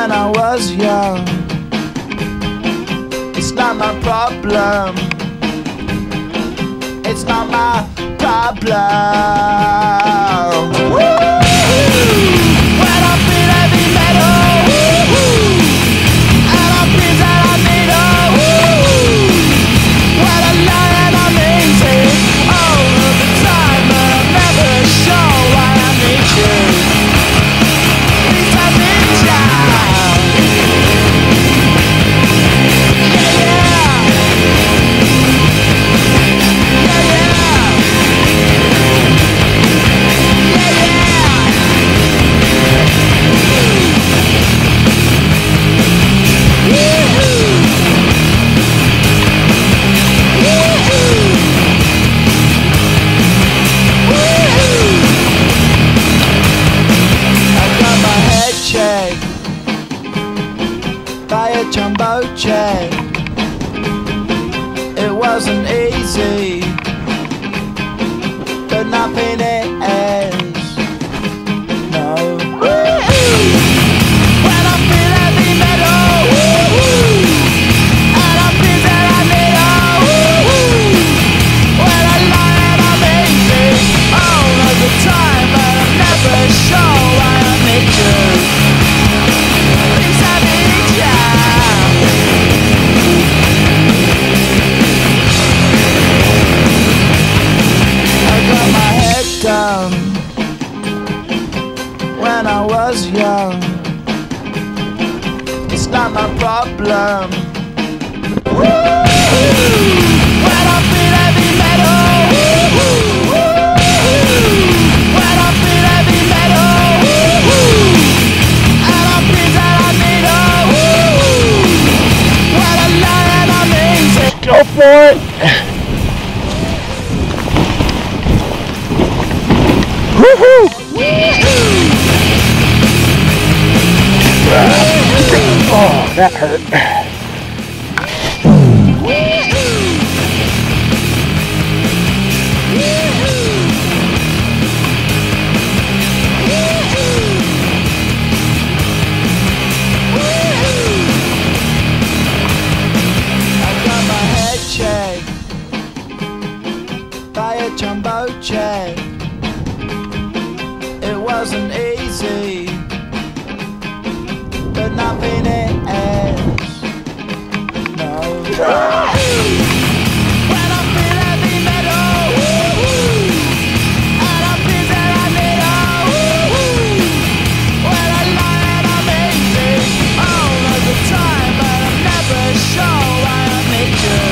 when I was young. It's not my problem. It's not my problem. Woo! When I feel heavy metal, and I feel that I need a woo. When I lie and I'm easy all of the time, but I'm never sure why I need you. Please let me down. Yeah, yeah. Yeah, yeah. Yeah, yeah. By a jumbo jet. It wasn't easy, but nothing is. No. When I feel heavy metal, and I feel that I need a woo. When I lie and I'm easy all of the time, but I'm never sure why I need you. Please let me down. I got my head down when I was young. It's not my problem. Woo! When I feel heavy metal, when I feel heavy metal, and I feel that I need a woo. When I lie and I'm easy. Go for it! Woohoo! Oh, that hurt. I got my head checked by a jumbo jet. It wasn't easy, but nothing is. No. When I feel heavy metal, and I feel that I need a woo. When I lie and I'm easy all of the time, but I'm never sure why I need you.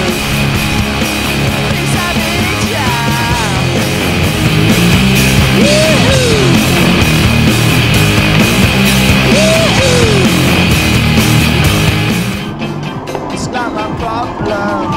Please let me down. It's not my problem.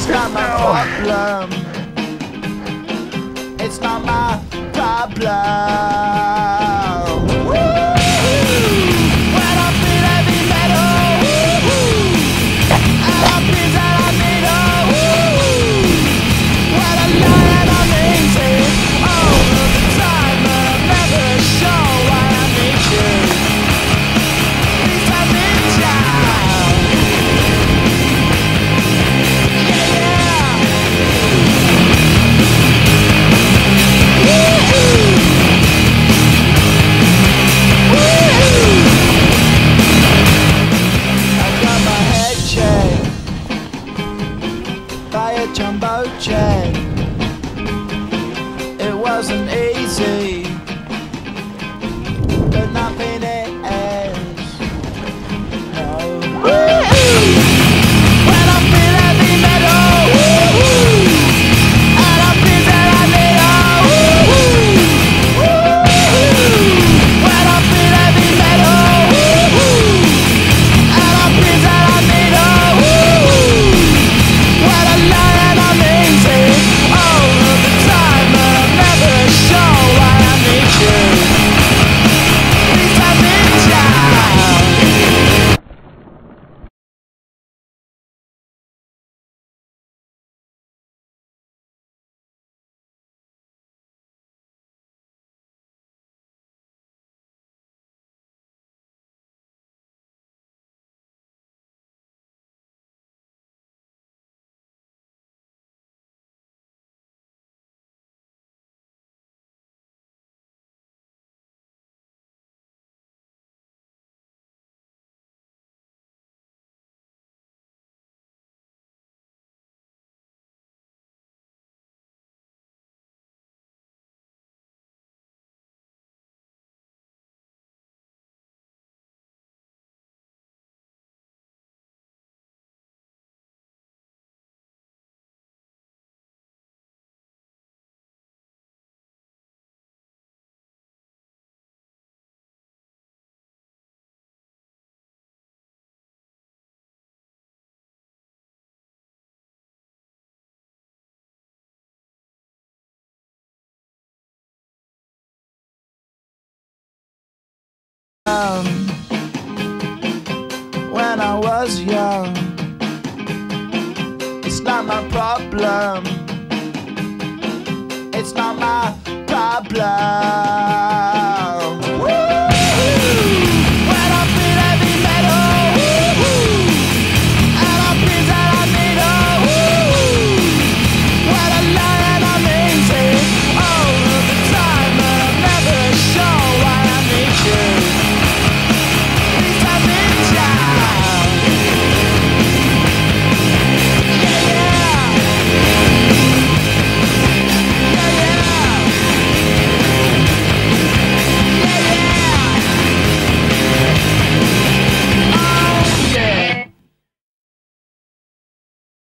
It's not my problem. It's not my problem. When I feel heavy metal, and I feel that I need a when I lie and I'm easy all of the time, but I'm never sure why I need you. Please tell me down. By a jumbo jet. It wasn't easy, but nothing is. No. When I feel heavy metal, and I feel that I need a when I feel heavy metal, and I feel that I need a when I lie and I'm easy all of the time, but I'm never sure why I need you. Please tell me down. When I was young, it's not my problem. It's not my problem.